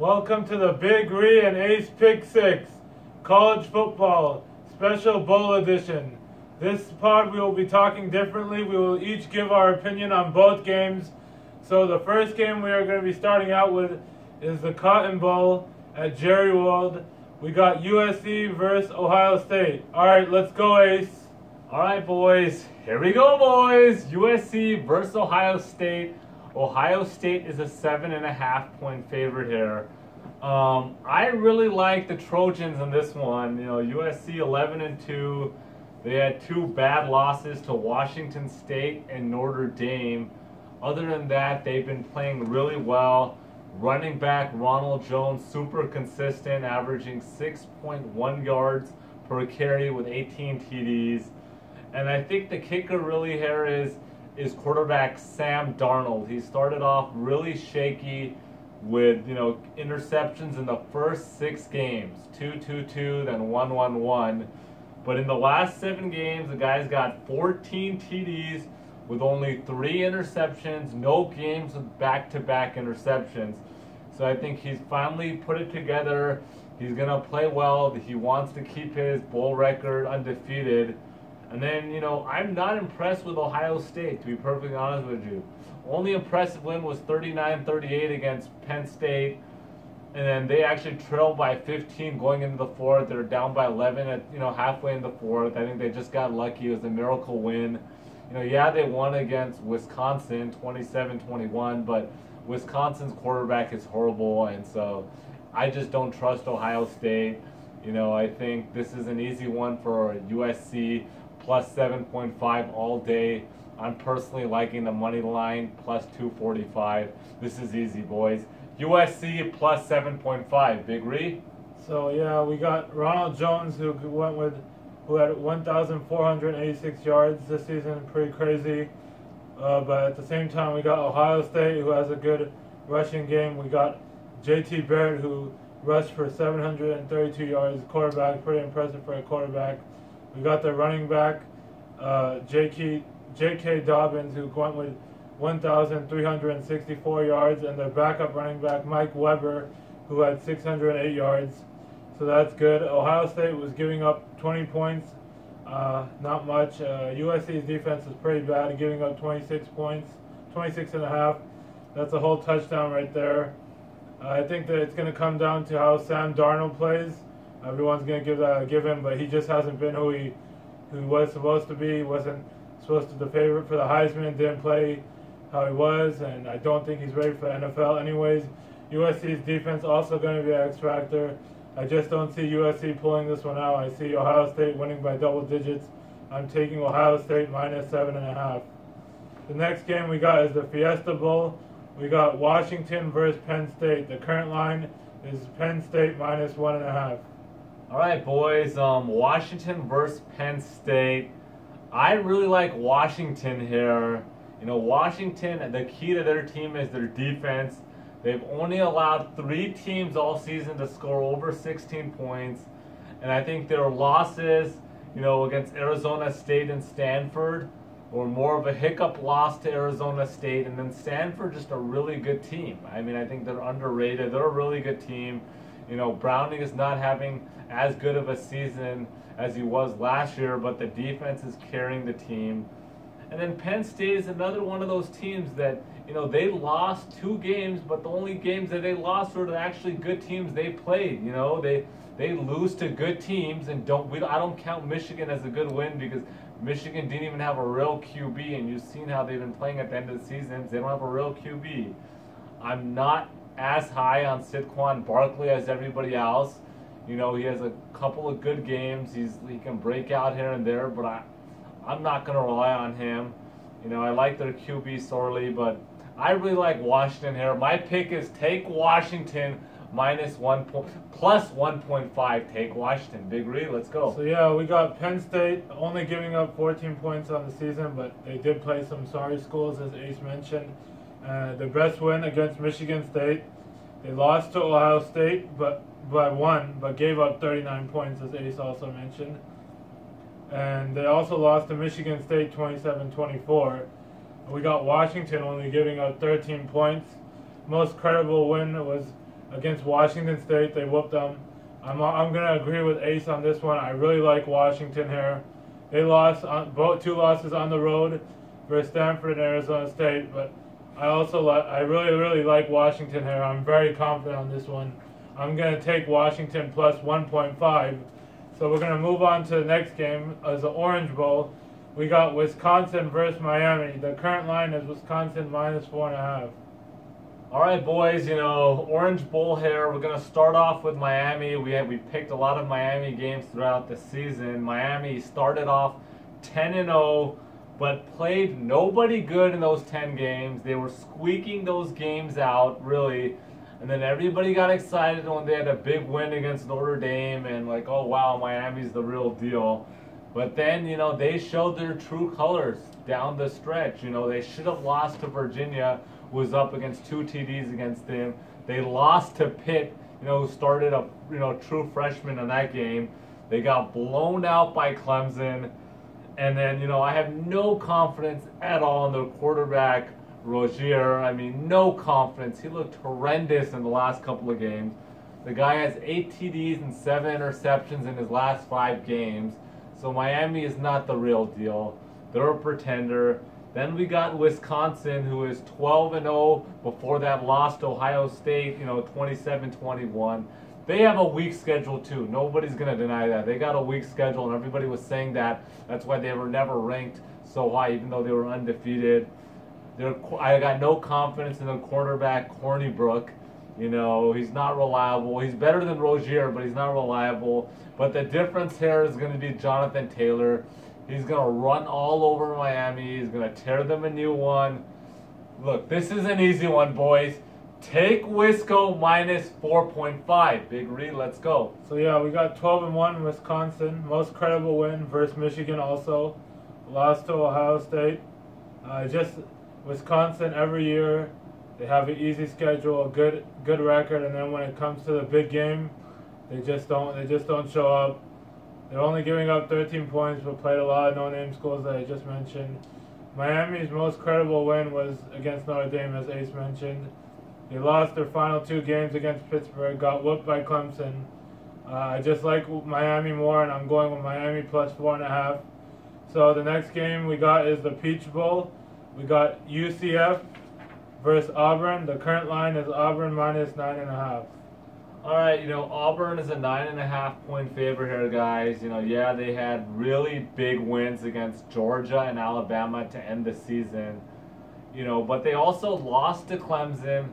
Welcome to the Big Ree and Ace Pick 6 College Football Special Bowl Edition. This pod we will be talking differently. We will each give our opinion on both games. So the first game we are going to be starting out with is the Cotton Bowl at Jerry World. We got USC versus Ohio State. Alright, let's go, Ace. Alright, boys. Here we go, boys. USC versus Ohio State. Ohio State is a 7.5 point favorite here. I really like the Trojans in this one. You know, USC 11-2. They had two bad losses to Washington State and Notre Dame. Other than that, they've been playing really well. Running back Ronald Jones, super consistent, averaging 6.1 yards per carry with 18 TDs. And I think the kicker really here is quarterback Sam Darnold. He started off really shaky with, interceptions in the first 6 games. 2-2-2, then 1-1-1. But in the last 7 games, the guy's got 14 TDs with only 3 interceptions, no games with back-to-back interceptions. So I think he's finally put it together. He's going to play well. He wants to keep his bowl record undefeated. And then, I'm not impressed with Ohio State, to be perfectly honest with you. Only impressive win was 39-38 against Penn State. And then they actually trailed by 15 going into the 4th. They're down by 11 at, halfway in the 4th. I think they just got lucky. It was a miracle win. They won against Wisconsin 27-21, but Wisconsin's quarterback is horrible, and so I just don't trust Ohio State. I think this is an easy one for USC, plus 7.5 all day. I'm personally liking the money line, plus 245. This is easy, boys. USC plus 7.5. Big Ree? So yeah, we got Ronald Jones who had 1,486 yards this season, pretty crazy. But at the same time, we got Ohio State, who has a good rushing game. We got J.T. Barrett, who rushed for 732 yards, quarterback, pretty impressive for a quarterback. We got the running back, J.K. Dobbins, who went with 1,364 yards, and their backup running back, Mike Weber, who had 608 yards. So that's good. Ohio State was giving up 20 points, not much. USC's defense is pretty bad, giving up 26 points, 26 and a half. That's a whole touchdown right there. I think that it's going to come down to how Sam Darnold plays. Everyone's going to give him, but he just hasn't been who he was supposed to be. He wasn't supposed to be the favorite for the Heisman, didn't play how he was, and I don't think he's ready for the NFL anyways. USC's defense also going to be an X factor. I just don't see USC pulling this one out. I see Ohio State winning by double digits. I'm taking Ohio State minus 7.5. The next game we got is the Fiesta Bowl. We got Washington versus Penn State. The current line is Penn State minus 1.5. All right, boys. Washington versus Penn State. I really like Washington here. Washington, the key to their team is their defense. They've only allowed 3 teams all season to score over 16 points. And I think their losses, against Arizona State and Stanford, were more of a hiccup loss to Arizona State. And then Stanford, just a really good team. I think they're underrated. They're a really good team. Browning is not having as good of a season as he was last year, but the defense is carrying the team. And then Penn State is another one of those teams that, they lost 2 games, but the only games that they lost were to actually good teams they played. They lose to good teams, and I don't count Michigan as a good win because Michigan didn't even have a real QB, and you've seen how they've been playing at the end of the season. They don't have a real QB. I'm not as high on Saquon Barkley as everybody else. He has a couple of good games. He can break out here and there, but I'm not going to rely on him. I like their QB sorely, but I really like Washington here. My pick is take Washington plus 1.5. Take Washington. Big Ree, let's go. So yeah, we got Penn State only giving up 14 points on the season, but they did play some sorry schools, as Ace mentioned. The best win against Michigan State. They lost to Ohio State, but won, but gave up 39 points, as Ace also mentioned. And they also lost to Michigan State 27-24. We got Washington only giving up 13 points. Most credible win was against Washington State. They whooped them. I'm gonna agree with Ace on this one. I really like Washington here. They lost both 2 losses on the road versus Stanford and Arizona State, but I really like Washington here. I'm very confident on this one. I'm gonna take Washington plus 1.5. So we're gonna move on to the next game as the Orange Bowl. We got Wisconsin versus Miami. The current line is Wisconsin minus 4.5. All right, boys, Orange Bowl here. We're going to start off with Miami. We picked a lot of Miami games throughout the season. Miami started off 10-0, but played nobody good in those 10 games. They were squeaking those games out, really. And then everybody got excited when they had a big win against Notre Dame and like, oh, wow, Miami's the real deal. But then, they showed their true colors down the stretch. They should have lost to Virginia, who was up against 2 TDs against them. They lost to Pitt, who started a true freshman in that game. They got blown out by Clemson. And then, I have no confidence at all in their quarterback, Rozier. I mean, no confidence. He looked horrendous in the last couple of games. The guy has 8 TDs and 7 interceptions in his last 5 games. So Miami is not the real deal. They're a pretender. Then we got Wisconsin, who is 12-0 before that loss to Ohio State, 27-21. They have a weak schedule too. Nobody's going to deny that. They got a weak schedule, and everybody was saying that. That's why they were never ranked so high, even though they were undefeated. I got no confidence in the quarterback, Cornybrook. He's not reliable. He's better than Rozier, but he's not reliable. But the difference here is going to be Jonathan Taylor. He's going to run all over Miami. He's going to tear them a new one. Look, this is an easy one, boys. Take Wisco minus 4.5. Big Reed, let's go. So yeah, we got 12-1 Wisconsin. Most credible win versus Michigan also. Lost to Ohio State. Wisconsin every year. They have an easy schedule, a good record, and then when it comes to the big game, they just don't show up. They're only giving up 13 points, but played a lot of no-name schools that I just mentioned. Miami's most credible win was against Notre Dame, as Ace mentioned. They lost their final 2 games against Pittsburgh, got whooped by Clemson. I just like Miami more, and I'm going with Miami plus 4.5. So the next game we got is the Peach Bowl. We got UCF versus Auburn. The current line is Auburn minus 9.5. All right, Auburn is a 9.5 point favorite here, guys. Yeah, they had really big wins against Georgia and Alabama to end the season. But they also lost to Clemson,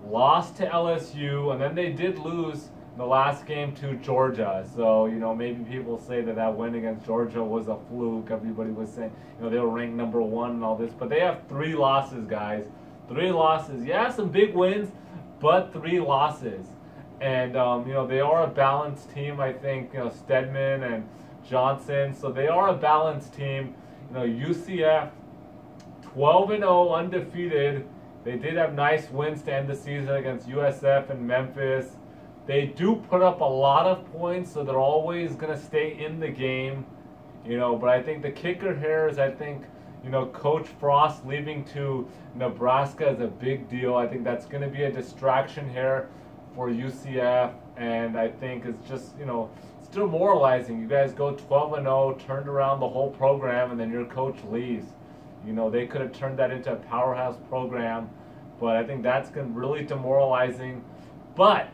lost to LSU, and then they did lose the last game to Georgia. So, maybe people say that win against Georgia was a fluke. Everybody was saying, they were ranked number 1 and all this. But they have 3 losses, guys. 3 losses. Yeah, some big wins, but 3 losses. And, they are a balanced team, I think, Stedman and Johnson. So they are a balanced team. UCF, 12-0, undefeated. They did have nice wins to end the season against USF and Memphis. They do put up a lot of points, so they're always going to stay in the game. But I think the kicker here is, Coach Frost leaving to Nebraska is a big deal. I think that's going to be a distraction here for UCF, and I think it's just, it's demoralizing. You guys go 12-0, turned around the whole program, and then your coach leaves. They could have turned that into a powerhouse program, but I think that's really demoralizing. But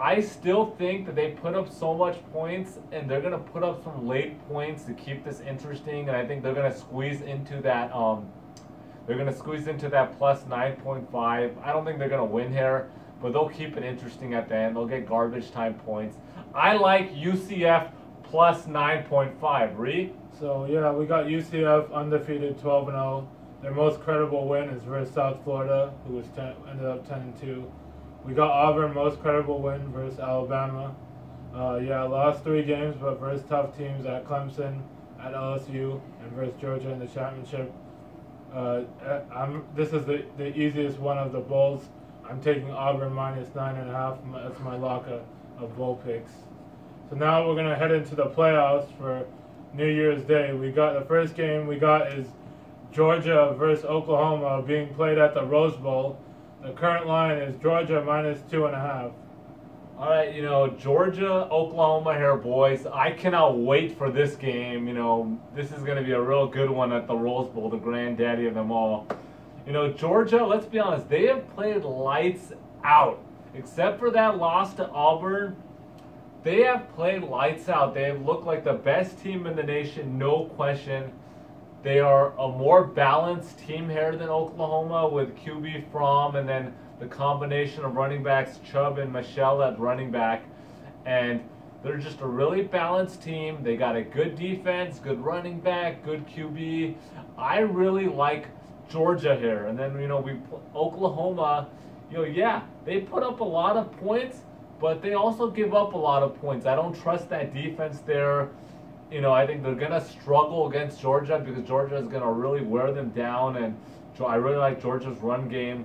I still think that they put up so much points, and they're going to put up some late points to keep this interesting, and I think they're going to squeeze into that plus 9.5. I don't think they're going to win here, but they'll keep it interesting at the end. They'll get garbage time points. I like UCF plus 9.5. Reed? So yeah, we got UCF undefeated 12-0. Their most credible win is versus South Florida, who ended up 10-2. We got Auburn, most credible win versus Alabama. Lost 3 games, but versus tough teams at Clemson, at LSU, and versus Georgia in the championship. This is the easiest one of the bowls. I'm taking Auburn minus 9.5. That's my lock of bowl picks. So now we're going to head into the playoffs for New Year's Day. We got the first game is Georgia versus Oklahoma being played at the Rose Bowl. The current line is Georgia minus 2.5. All right, Georgia, Oklahoma here, boys. I cannot wait for this game. This is going to be a real good one at the Rose Bowl, the granddaddy of them all. Georgia, let's be honest, they have played lights out. Except for that loss to Auburn, they have played lights out. They have looked like the best team in the nation, no question. They are a more balanced team here than Oklahoma with QB Fromm and then the combination of running backs Chubb and Michelle at running back. And they're just a really balanced team. They got a good defense, good running back, good QB. I really like Georgia here. And then, Oklahoma, yeah, they put up a lot of points, but they also give up a lot of points. I don't trust that defense there. I think they're going to struggle against Georgia because Georgia is going to really wear them down. And I really like Georgia's run game.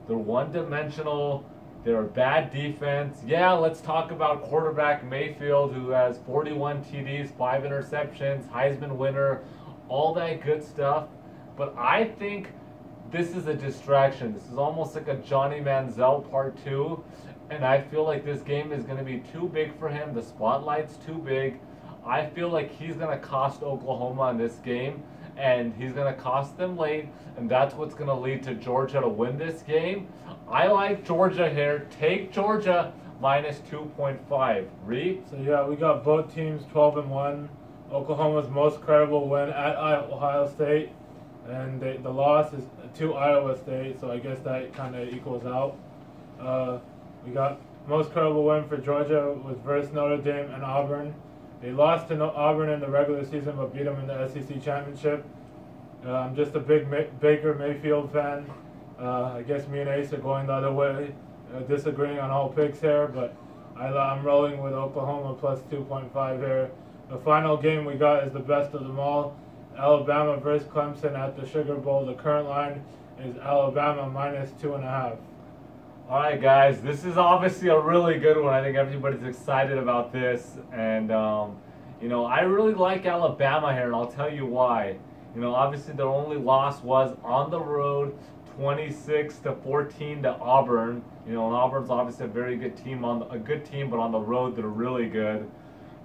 They're one-dimensional. They're a bad defense. Yeah, let's talk about quarterback Mayfield, who has 41 TDs, 5 interceptions, Heisman winner, all that good stuff. But I think this is a distraction. This is almost like a Johnny Manziel Part 2. And I feel like this game is going to be too big for him. The spotlight's too big. I feel like he's going to cost Oklahoma in this game. And he's going to cost them late, and that's what's going to lead to Georgia to win this game. I like Georgia here. Take Georgia minus 2.5. Reed? So yeah, we got both teams 12-1. Oklahoma's most credible win at Ohio State, and the loss is to Iowa State, so I guess that kind of equals out. We got most credible win for Georgia was versus Notre Dame and Auburn. They lost to Auburn in the regular season, but beat them in the SEC championship. I'm just a big Baker Mayfield fan. I guess me and Ace are going the other way, disagreeing on all picks here, but I'm rolling with Oklahoma plus 2.5 here. The final game we got is the best of them all. Alabama versus Clemson at the Sugar Bowl. The current line is Alabama minus 2.5. All right, guys, this is obviously a really good one. I think everybody's excited about this. And, I really like Alabama here, and I'll tell you why. Obviously their only loss was on the road, 26-14 to Auburn. And Auburn's obviously a very good team, but on the road they're really good.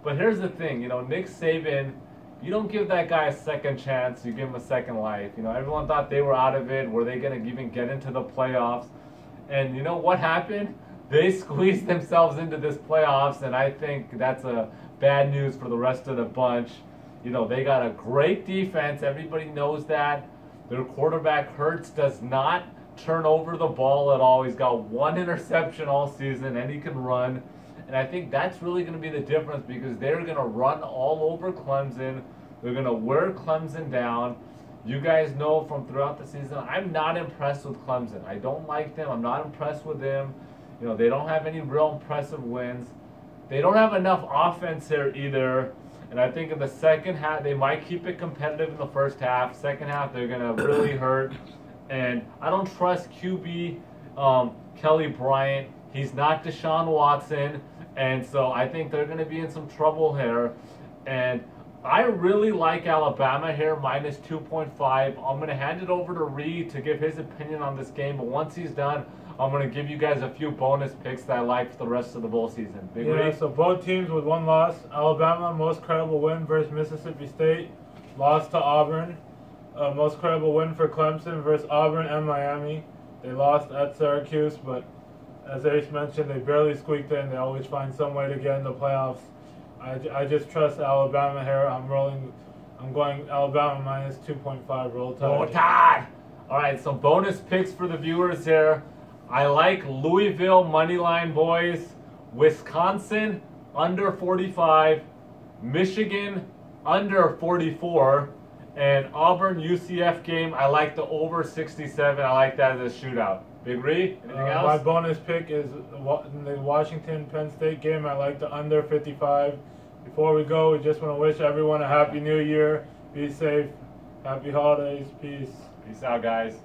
But here's the thing, Nick Saban, you don't give that guy a second chance, you give him a second life. Everyone thought they were out of it. Were they going to even get into the playoffs? And you know what happened? They squeezed themselves into this playoffs, and I think that's a bad news for the rest of the bunch. They got a great defense. Everybody knows that. Their quarterback, Hurts, does not turn over the ball at all. He's got 1 interception all season, and he can run. And I think that's really going to be the difference because they're going to run all over Clemson. They're going to wear Clemson down. You guys know from throughout the season, I'm not impressed with Clemson. I don't like them. I'm not impressed with them. They don't have any real impressive wins. They don't have enough offense here either. And I think in the second half, they might keep it competitive in the first half. Second half, they're going to really hurt. And I don't trust QB Kelly Bryant. He's not Deshaun Watson. And so I think they're going to be in some trouble here. And I really like Alabama here, minus 2.5. I'm going to hand it over to Reed to give his opinion on this game. But once he's done, I'm going to give you guys a few bonus picks that I like for the rest of the bowl season. Big Reed? So both teams with 1 loss. Alabama, most credible win versus Mississippi State. Lost to Auburn. Most credible win for Clemson versus Auburn and Miami. They lost at Syracuse, but as Ace mentioned, they barely squeaked in. They always find some way to get in the playoffs. I just trust Alabama here. I'm going Alabama minus 2.5. Roll Tide. Roll Tide! All right, some bonus picks for the viewers here. I like Louisville moneyline, boys. Wisconsin under 45. Michigan under 44. And Auburn UCF game, I like the over 67. I like that as a shootout. Big Reed, anything else? My bonus pick is in the Washington-Penn State game. I like the under 55. Before we go, we just want to wish everyone a happy new year. Be safe. Happy holidays. Peace. Peace out, guys.